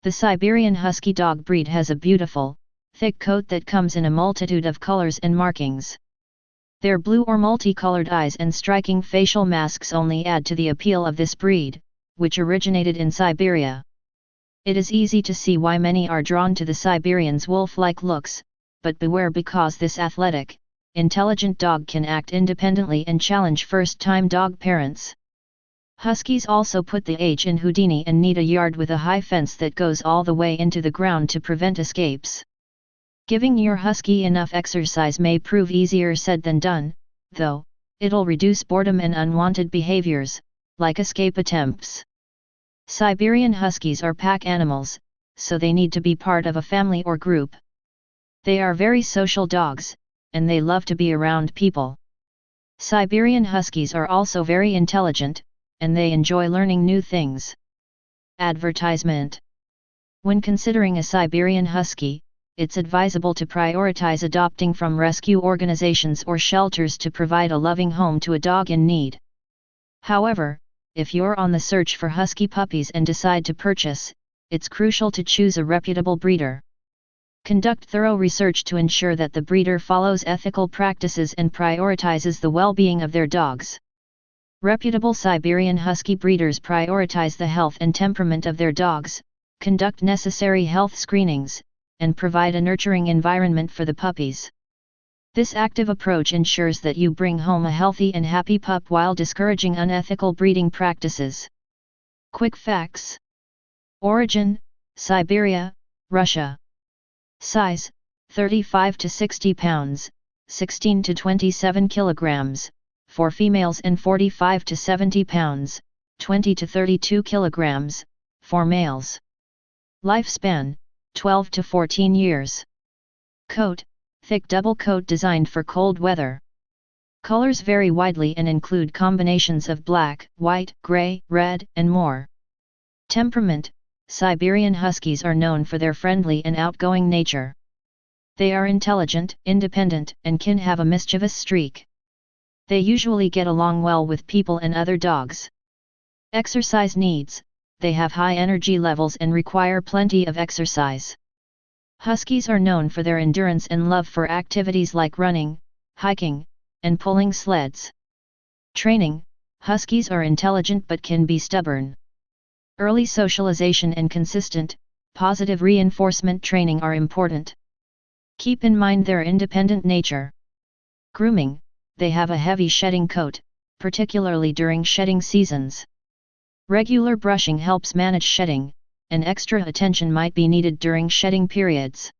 The Siberian Husky dog breed has a beautiful, thick coat that comes in a multitude of colors and markings. Their blue or multicolored eyes and striking facial masks only add to the appeal of this breed, which originated in Siberia. It is easy to see why many are drawn to the Siberian's wolf-like looks, but beware because this athletic, intelligent dog can act independently and challenge first-time dog parents. Huskies also put the H in Houdini and need a yard with a high fence that goes all the way into the ground to prevent escapes. Giving your husky enough exercise may prove easier said than done, though, it'll reduce boredom and unwanted behaviors, like escape attempts. Siberian Huskies are pack animals, so they need to be part of a family or group. They are very social dogs, and they love to be around people. Siberian Huskies are also very intelligent, and they enjoy learning new things. Advertisement. When considering a Siberian Husky, it's advisable to prioritize adopting from rescue organizations or shelters to provide a loving home to a dog in need. However, if you're on the search for husky puppies and decide to purchase, it's crucial to choose a reputable breeder. Conduct thorough research to ensure that the breeder follows ethical practices and prioritizes the well-being of their dogs. Reputable Siberian Husky breeders prioritize the health and temperament of their dogs, conduct necessary health screenings, and provide a nurturing environment for the puppies. This active approach ensures that you bring home a healthy and happy pup while discouraging unethical breeding practices. Quick facts. Origin: Siberia, Russia. Size: 35 to 60 pounds, 16 to 27 kilograms, for females, and 45 to 70 pounds, 20 to 32 kilograms, for males. Lifespan: 12 to 14 years. Coat: thick double coat designed for cold weather. Colors vary widely and include combinations of black, white, gray, red, and more. Temperament: Siberian Huskies are known for their friendly and outgoing nature. They are intelligent, independent, and can have a mischievous streak. They usually get along well with people and other dogs. Exercise needs: they have high energy levels and require plenty of exercise. Huskies are known for their endurance and love for activities like running, hiking, and pulling sleds. Training: Huskies are intelligent but can be stubborn. Early socialization and consistent, positive reinforcement training are important. Keep in mind their independent nature. Grooming: they have a heavy shedding coat, particularly during shedding seasons. Regular brushing helps manage shedding, and extra attention might be needed during shedding periods.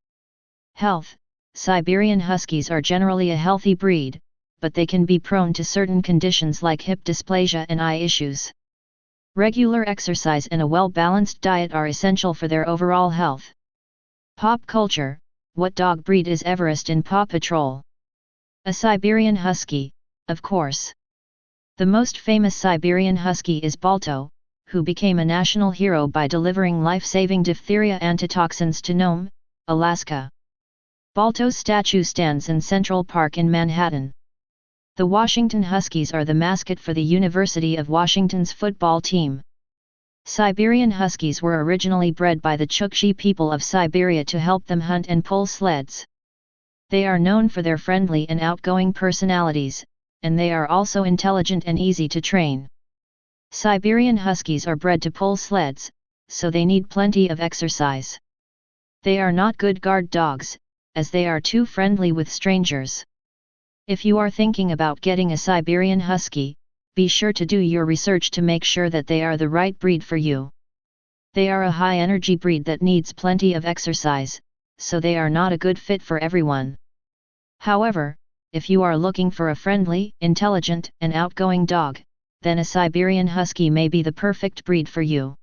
Health: Siberian Huskies are generally a healthy breed, but they can be prone to certain conditions like hip dysplasia and eye issues. Regular exercise and a well-balanced diet are essential for their overall health. Pop culture: what dog breed is Everest in Paw Patrol? A Siberian Husky, of course. The most famous Siberian Husky is Balto, who became a national hero by delivering life-saving diphtheria antitoxins to Nome, Alaska. Balto's statue stands in Central Park in Manhattan. The Washington Huskies are the mascot for the University of Washington's football team. Siberian Huskies were originally bred by the Chukchi people of Siberia to help them hunt and pull sleds. They are known for their friendly and outgoing personalities, and they are also intelligent and easy to train. Siberian Huskies are bred to pull sleds, so they need plenty of exercise. They are not good guard dogs, as they are too friendly with strangers. If you are thinking about getting a Siberian Husky, be sure to do your research to make sure that they are the right breed for you. They are a high-energy breed that needs plenty of exercise, so they are not a good fit for everyone. However, if you are looking for a friendly, intelligent, and outgoing dog, then a Siberian Husky may be the perfect breed for you.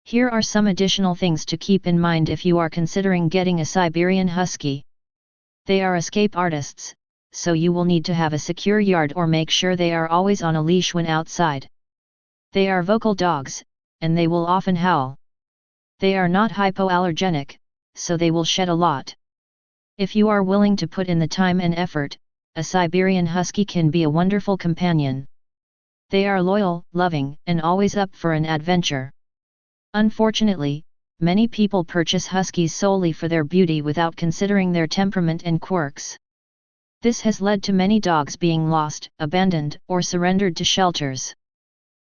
Here are some additional things to keep in mind if you are considering getting a Siberian Husky. They are escape artists, so you will need to have a secure yard or make sure they are always on a leash when outside. They are vocal dogs, and they will often howl. They are not hypoallergenic, so they will shed a lot. If you are willing to put in the time and effort, a Siberian Husky can be a wonderful companion. They are loyal, loving, and always up for an adventure. Unfortunately, many people purchase Huskies solely for their beauty without considering their temperament and quirks. This has led to many dogs being lost, abandoned, or surrendered to shelters.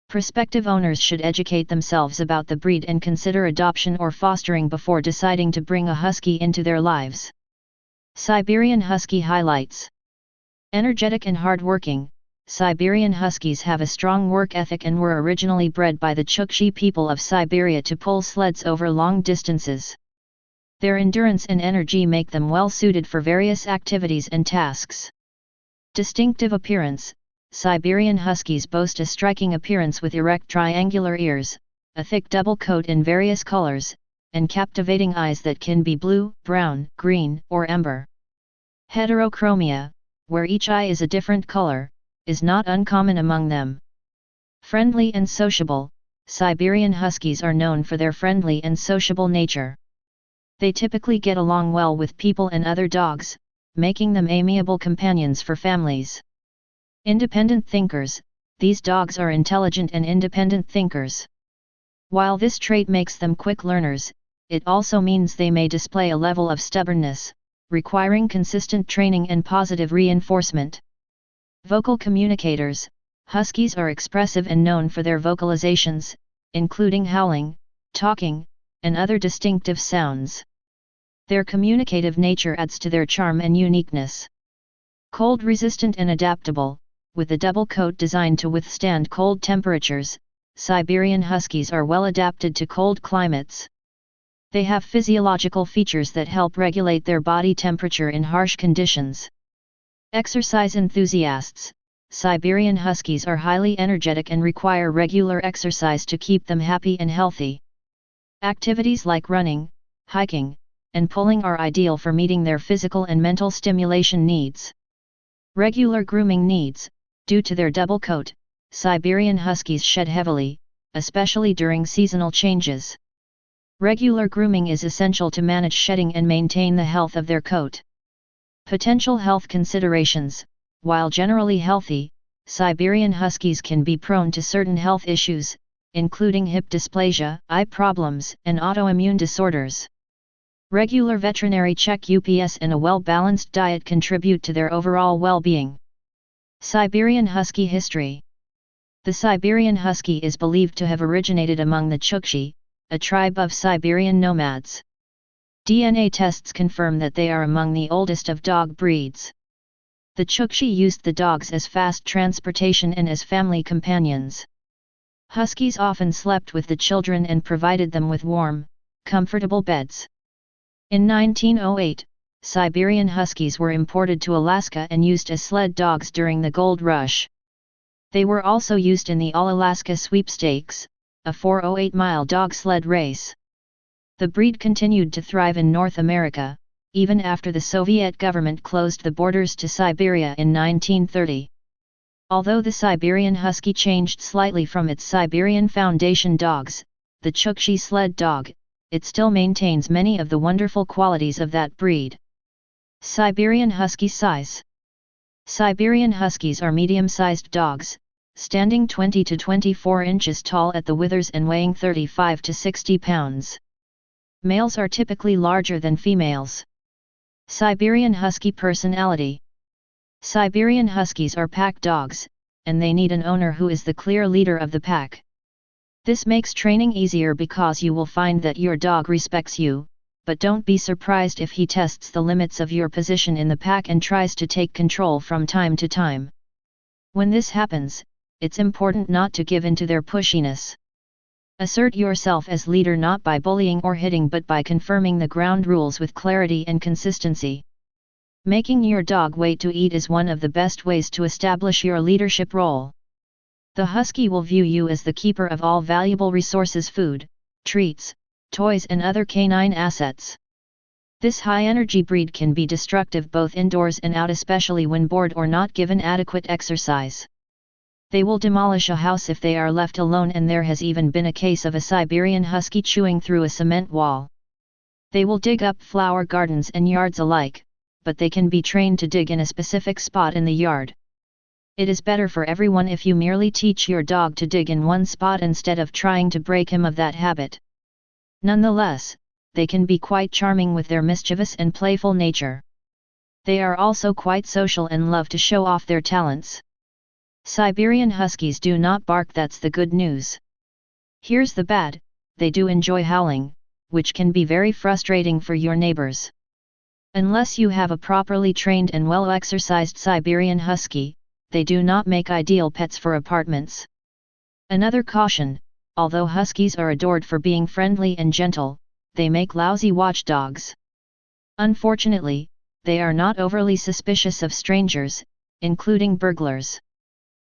Prospective owners should educate themselves about the breed and consider adoption or fostering before deciding to bring a Husky into their lives. Siberian Husky highlights. Energetic and hardworking, Siberian Huskies have a strong work ethic and were originally bred by the Chukchi people of Siberia to pull sleds over long distances. Their endurance and energy make them well suited for various activities and tasks. Distinctive appearance. Siberian Huskies boast a striking appearance with erect triangular ears, a thick double coat in various colors, and captivating eyes that can be blue, brown, green, or amber. Heterochromia, where each eye is a different color, is not uncommon among them. Friendly and sociable, Siberian Huskies are known for their friendly and sociable nature. They typically get along well with people and other dogs, making them amiable companions for families. Independent thinkers, these dogs are intelligent and independent thinkers. While this trait makes them quick learners, it also means they may display a level of stubbornness, requiring consistent training and positive reinforcement. Vocal communicators, Huskies are expressive and known for their vocalizations, including howling, talking, and other distinctive sounds. Their communicative nature adds to their charm and uniqueness. Cold-resistant and adaptable, with a double coat designed to withstand cold temperatures, Siberian Huskies are well adapted to cold climates. They have physiological features that help regulate their body temperature in harsh conditions. Exercise enthusiasts, Siberian Huskies are highly energetic and require regular exercise to keep them happy and healthy. Activities like running, hiking, and pulling are ideal for meeting their physical and mental stimulation needs. Regular grooming needs. Due to their double coat, Siberian Huskies shed heavily, especially during seasonal changes. Regular grooming is essential to manage shedding and maintain the health of their coat. Potential health considerations. While generally healthy, Siberian Huskies can be prone to certain health issues, including hip dysplasia, eye problems, and autoimmune disorders. Regular veterinary check-ups and a well-balanced diet contribute to their overall well-being. Siberian Husky history. The Siberian Husky is believed to have originated among the Chukchi, a tribe of Siberian nomads. DNA tests confirm that they are among the oldest of dog breeds. The Chukchi used the dogs as fast transportation and as family companions. Huskies often slept with the children and provided them with warm, comfortable beds. In 1908, Siberian Huskies were imported to Alaska and used as sled dogs during the Gold Rush. They were also used in the All-Alaska Sweepstakes, a 408-mile dog sled race. The breed continued to thrive in North America, even after the Soviet government closed the borders to Siberia in 1930. Although the Siberian Husky changed slightly from its Siberian Foundation dogs, the Chukchi sled dog, it still maintains many of the wonderful qualities of that breed. Siberian Husky size. Siberian Huskies are medium-sized dogs, standing 20 to 24 inches tall at the withers and weighing 35 to 60 pounds. Males are typically larger than females. Siberian Husky personality. Siberian Huskies are pack dogs, and they need an owner who is the clear leader of the pack. This makes training easier because you will find that your dog respects you, but don't be surprised if he tests the limits of your position in the pack and tries to take control from time to time. When this happens, it's important not to give in to their pushiness. Assert yourself as leader not by bullying or hitting but by confirming the ground rules with clarity and consistency. Making your dog wait to eat is one of the best ways to establish your leadership role. The Husky will view you as the keeper of all valuable resources: food, treats, toys and other canine assets. This high-energy breed can be destructive both indoors and out, especially when bored or not given adequate exercise. They will demolish a house if they are left alone, and there has even been a case of a Siberian Husky chewing through a cement wall. They will dig up flower gardens and yards alike, but they can be trained to dig in a specific spot in the yard. It is better for everyone if you merely teach your dog to dig in one spot instead of trying to break him of that habit. Nonetheless, they can be quite charming with their mischievous and playful nature. They are also quite social and love to show off their talents. Siberian Huskies do not bark, that's the good news. Here's the bad: they do enjoy howling, which can be very frustrating for your neighbors. Unless you have a properly trained and well-exercised Siberian Husky, they do not make ideal pets for apartments. Another caution: although Huskies are adored for being friendly and gentle, they make lousy watchdogs. Unfortunately, they are not overly suspicious of strangers, including burglars.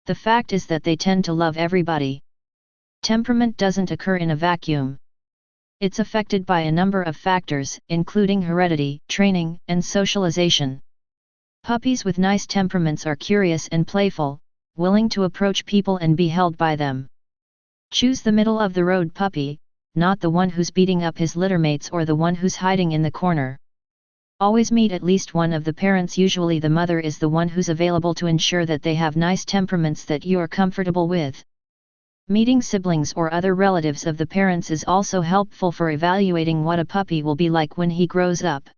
The fact is that they tend to love everybody. Temperament doesn't occur in a vacuum. It's affected by a number of factors, including heredity, training, and socialization. Puppies with nice temperaments are curious and playful, willing to approach people and be held by them. Choose the middle-of-the-road puppy, not the one who's beating up his littermates or the one who's hiding in the corner. Always meet at least one of the parents, usually the mother is the one who's available to ensure that they have nice temperaments that you're comfortable with. Meeting siblings or other relatives of the parents is also helpful for evaluating what a puppy will be like when he grows up.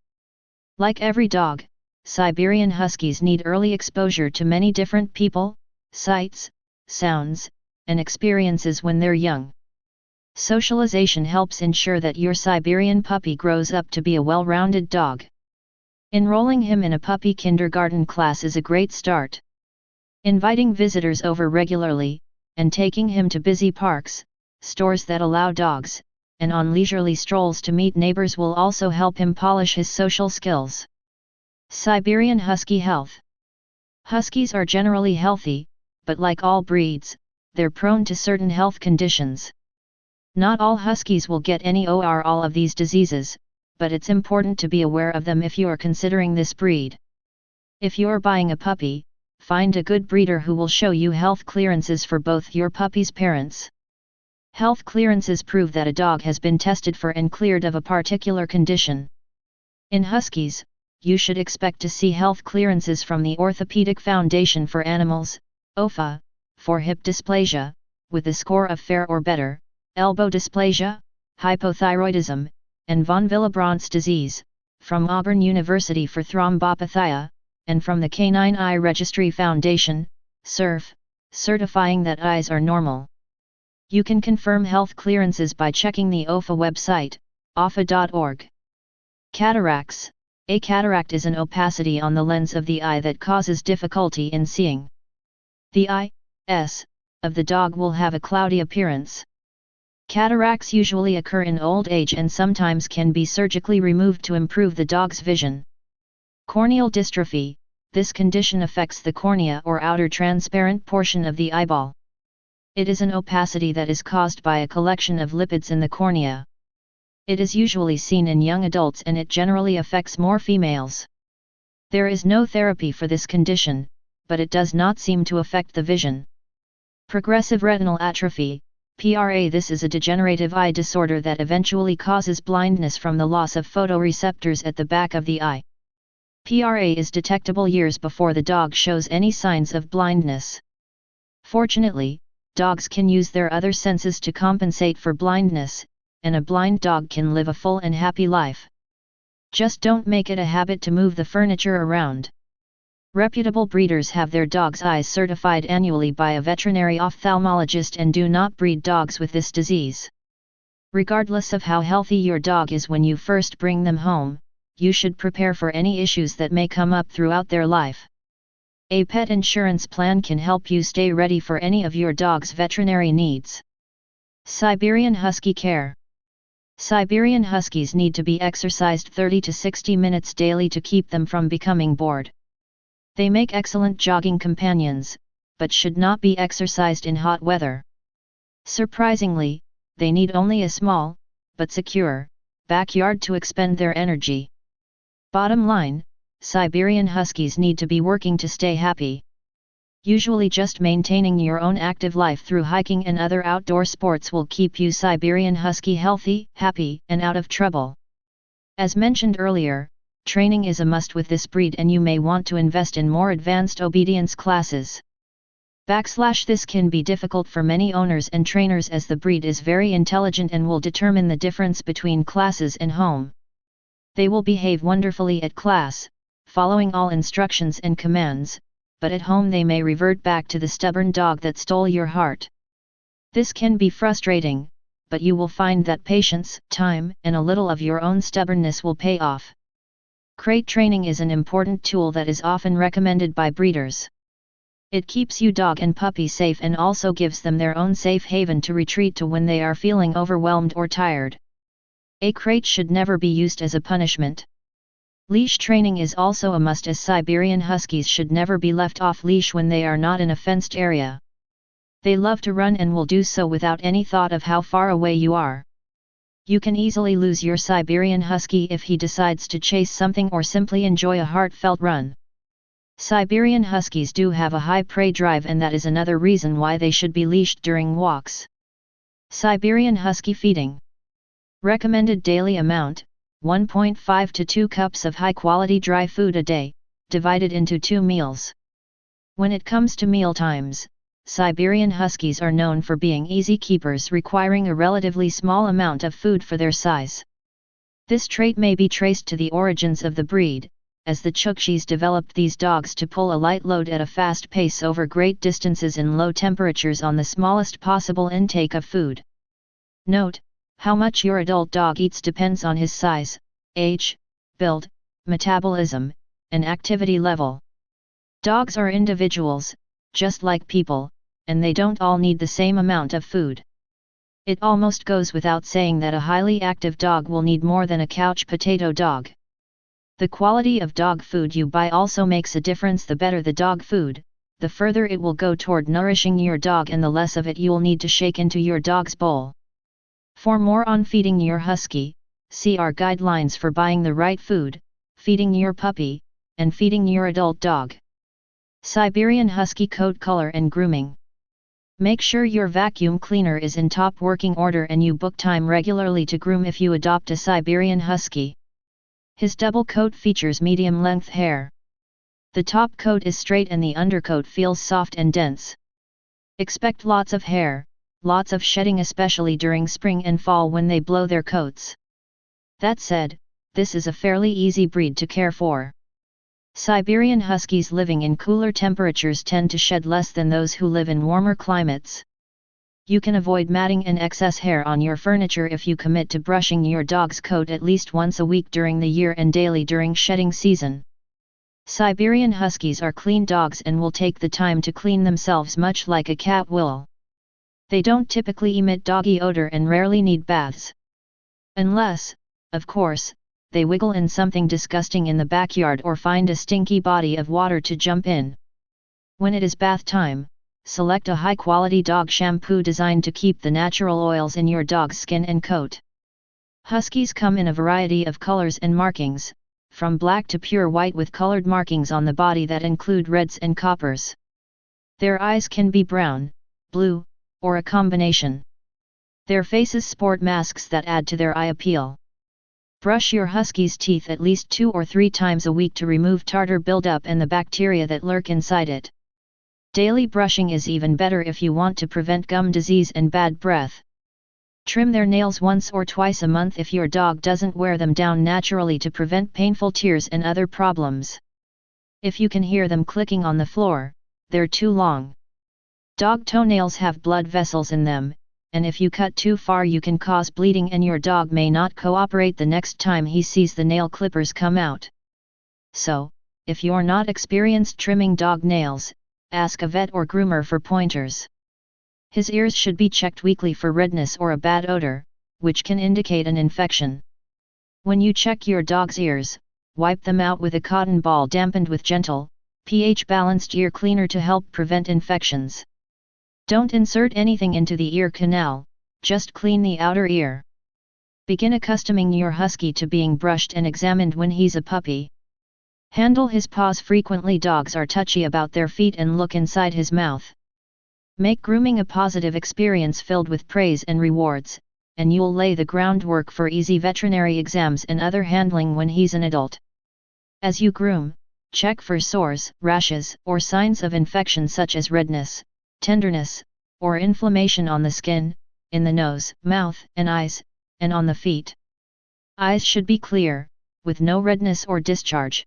Like every dog, Siberian Huskies need early exposure to many different people, sights, sounds, and experiences when they're young. Socialization helps ensure that your Siberian puppy grows up to be a well-rounded dog. Enrolling him in a puppy kindergarten class is a great start. Inviting visitors over regularly, and taking him to busy parks, stores that allow dogs, and on leisurely strolls to meet neighbors will also help him polish his social skills. Siberian Husky health. Huskies are generally healthy, but like all breeds, they're prone to certain health conditions. Not all Huskies will get any or all of these diseases, but it's important to be aware of them if you are considering this breed. If you're buying a puppy, find a good breeder who will show you health clearances for both your puppy's parents. Health clearances prove that a dog has been tested for and cleared of a particular condition. In Huskies, you should expect to see health clearances from the Orthopedic Foundation for Animals, OFA, for hip dysplasia, with a score of fair or better, elbow dysplasia, hypothyroidism, and von Willebrandt's disease, from Auburn University for thrombopathia, and from the Canine Eye Registry Foundation, CERF, certifying that eyes are normal. You can confirm health clearances by checking the OFA website, ofa.org. Cataracts. A cataract is an opacity on the lens of the eye that causes difficulty in seeing. The eyes of the dog will have a cloudy appearance. Cataracts usually occur in old age and sometimes can be surgically removed to improve the dog's vision. Corneal dystrophy. This condition affects the cornea or outer transparent portion of the eyeball. It is an opacity that is caused by a collection of lipids in the cornea. It is usually seen in young adults and it generally affects more females. There is no therapy for this condition, but it does not seem to affect the vision. Progressive retinal atrophy, PRA. This is a degenerative eye disorder that eventually causes blindness from the loss of photoreceptors at the back of the eye. PRA is detectable years before the dog shows any signs of blindness. Fortunately, dogs can use their other senses to compensate for blindness, and a blind dog can live a full and happy life. Just don't make it a habit to move the furniture around. Reputable breeders have their dogs' eyes certified annually by a veterinary ophthalmologist and do not breed dogs with this disease. Regardless of how healthy your dog is when you first bring them home, you should prepare for any issues that may come up throughout their life. A pet insurance plan can help you stay ready for any of your dog's veterinary needs. Siberian Husky care. Siberian Huskies need to be exercised 30 to 60 minutes daily to keep them from becoming bored. They make excellent jogging companions, but should not be exercised in hot weather. Surprisingly, they need only a small, but secure, backyard to expend their energy. Bottom line, Siberian Huskies need to be working to stay happy. Usually just maintaining your own active life through hiking and other outdoor sports will keep you Siberian Husky healthy, happy, and out of trouble. As mentioned earlier, training is a must with this breed and you may want to invest in more advanced obedience classes. This can be difficult for many owners and trainers as the breed is very intelligent and will determine the difference between classes and home. They will behave wonderfully at class, following all instructions and commands, but at home they may revert back to the stubborn dog that stole your heart. This can be frustrating, but you will find that patience, time, and a little of your own stubbornness will pay off. Crate training is an important tool that is often recommended by breeders. It keeps you dog and puppy safe and also gives them their own safe haven to retreat to when they are feeling overwhelmed or tired. A crate should never be used as a punishment. Leash training is also a must, as Siberian Huskies should never be left off leash when they are not in a fenced area. They love to run and will do so without any thought of how far away you are. You can easily lose your Siberian Husky if he decides to chase something or simply enjoy a heartfelt run. Siberian Huskies do have a high prey drive, and that is another reason why they should be leashed during walks. Siberian Husky feeding. Recommended daily amount, 1.5 to 2 cups of high-quality dry food a day, divided into 2 meals. When it comes to meal times, Siberian Huskies are known for being easy keepers, requiring a relatively small amount of food for their size. This trait may be traced to the origins of the breed, as the Chukchis developed these dogs to pull a light load at a fast pace over great distances in low temperatures on the smallest possible intake of food. Note, how much your adult dog eats depends on his size, age, build, metabolism, and activity level. Dogs are individuals, just like people, and they don't all need the same amount of food. It almost goes without saying that a highly active dog will need more than a couch potato dog. The quality of dog food you buy also makes a difference. The better the dog food, the further it will go toward nourishing your dog and the less of it you'll need to shake into your dog's bowl. For more on feeding your husky, see our guidelines for buying the right food, feeding your puppy, and feeding your adult dog. Siberian Husky coat color and grooming. Make sure your vacuum cleaner is in top working order and you book time regularly to groom if you adopt a Siberian Husky. His double coat features medium-length hair. The top coat is straight and the undercoat feels soft and dense. Expect lots of hair, lots of shedding, especially during spring and fall when they blow their coats. That said, this is a fairly easy breed to care for. Siberian Huskies living in cooler temperatures tend to shed less than those who live in warmer climates. You can avoid matting and excess hair on your furniture if you commit to brushing your dog's coat at least once a week during the year and daily during shedding season. Siberian Huskies are clean dogs and will take the time to clean themselves much like a cat will. They don't typically emit doggy odor and rarely need baths. Unless, of course, they wiggle in something disgusting in the backyard or find a stinky body of water to jump in. When it is bath time, select a high-quality dog shampoo designed to keep the natural oils in your dog's skin and coat. Huskies come in a variety of colors and markings, from black to pure white with colored markings on the body that include reds and coppers. Their eyes can be brown, blue, or a combination. Their faces sport masks that add to their eye appeal. Brush your Husky's teeth at least 2 or 3 times a week to remove tartar buildup and the bacteria that lurk inside it. Daily brushing is even better if you want to prevent gum disease and bad breath. Trim their nails once or twice a month if your dog doesn't wear them down naturally to prevent painful tears and other problems. If you can hear them clicking on the floor, they're too long. Dog toenails have blood vessels in them, and if you cut too far you can cause bleeding and your dog may not cooperate the next time he sees the nail clippers come out. So, if you're not experienced trimming dog nails, ask a vet or groomer for pointers. His ears should be checked weekly for redness or a bad odor, which can indicate an infection. When you check your dog's ears, wipe them out with a cotton ball dampened with gentle, pH-balanced ear cleaner to help prevent infections. Don't insert anything into the ear canal, just clean the outer ear. Begin accustoming your husky to being brushed and examined when he's a puppy. Handle his paws frequently. Dogs are touchy about their feet and look inside his mouth. Make grooming a positive experience filled with praise and rewards, and you'll lay the groundwork for easy veterinary exams and other handling when he's an adult. As you groom, check for sores, rashes, or signs of infection such as redness, tenderness, or inflammation on the skin, in the nose, mouth, and eyes, and on the feet. Eyes should be clear, with no redness or discharge.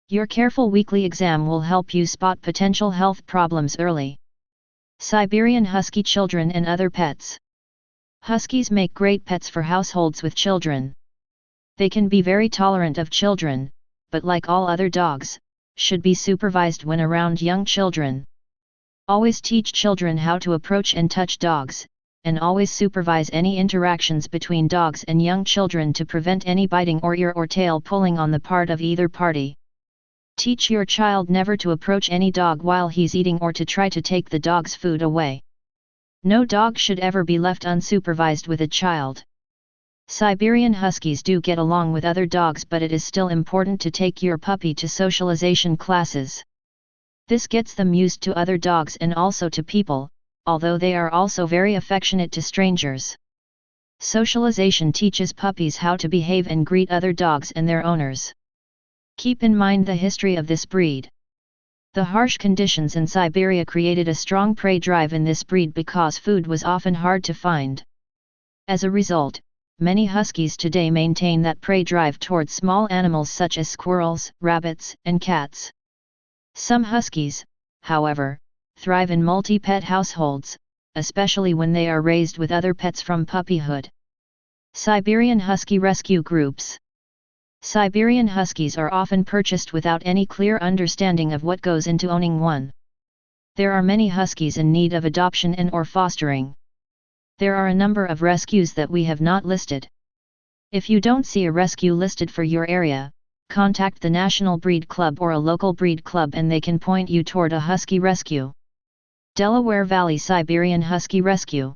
Your careful weekly exam will help you spot potential health problems early. Siberian Husky children and other pets. Huskies make great pets for households with children. They can be very tolerant of children, but like all other dogs, should be supervised when around young children. Always teach children how to approach and touch dogs, and always supervise any interactions between dogs and young children to prevent any biting or ear or tail pulling on the part of either party. Teach your child never to approach any dog while he's eating or to try to take the dog's food away. No dog should ever be left unsupervised with a child. Siberian Huskies do get along with other dogs, but it is still important to take your puppy to socialization classes. This gets them used to other dogs and also to people, although they are also very affectionate to strangers. Socialization teaches puppies how to behave and greet other dogs and their owners. Keep in mind the history of this breed. The harsh conditions in Siberia created a strong prey drive in this breed because food was often hard to find. As a result, many Huskies today maintain that prey drive towards small animals such as squirrels, rabbits, and cats. Some Huskies, however, thrive in multi-pet households, especially when they are raised with other pets from puppyhood. Siberian Husky Rescue Groups. Siberian Huskies are often purchased without any clear understanding of what goes into owning one. There are many Huskies in need of adoption and/or fostering. There are a number of rescues that we have not listed. If you don't see a rescue listed for your area, contact the National Breed Club or a local breed club and they can point you toward a Husky rescue. Delaware Valley Siberian Husky Rescue.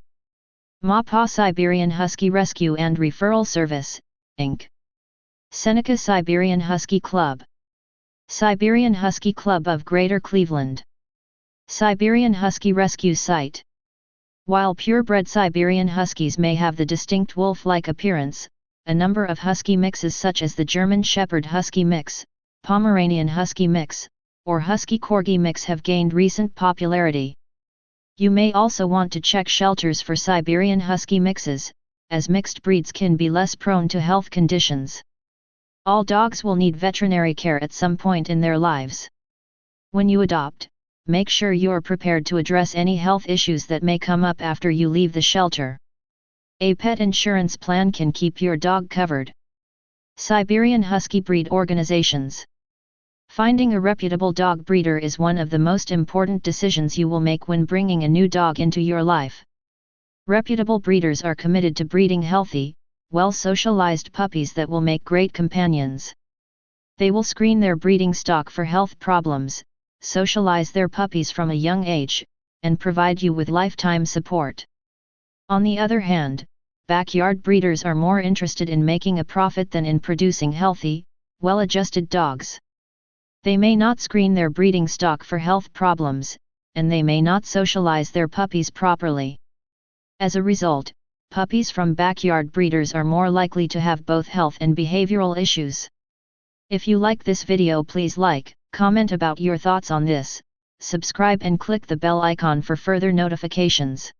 Maupaw Siberian Husky Rescue and Referral Service, Inc. Seneca Siberian Husky Club. Siberian Husky Club of Greater Cleveland. Siberian Husky Rescue Site. While purebred Siberian Huskies may have the distinct wolf-like appearance, a number of Husky mixes such as the German Shepherd Husky mix, Pomeranian Husky mix, or Husky Corgi mix have gained recent popularity. You may also want to check shelters for Siberian Husky mixes, as mixed breeds can be less prone to health conditions. All dogs will need veterinary care at some point in their lives. When you adopt, make sure you're prepared to address any health issues that may come up after you leave the shelter. A pet insurance plan can keep your dog covered. Siberian Husky breed organizations. Finding a reputable dog breeder is one of the most important decisions you will make when bringing a new dog into your life. Reputable breeders are committed to breeding healthy, well-socialized puppies that will make great companions. They will screen their breeding stock for health problems, socialize their puppies from a young age, and provide you with lifetime support. On the other hand, backyard breeders are more interested in making a profit than in producing healthy, well-adjusted dogs. They may not screen their breeding stock for health problems, and they may not socialize their puppies properly. As a result, puppies from backyard breeders are more likely to have both health and behavioral issues. If you like this video, please like, comment about your thoughts on this, subscribe and click the bell icon for further notifications.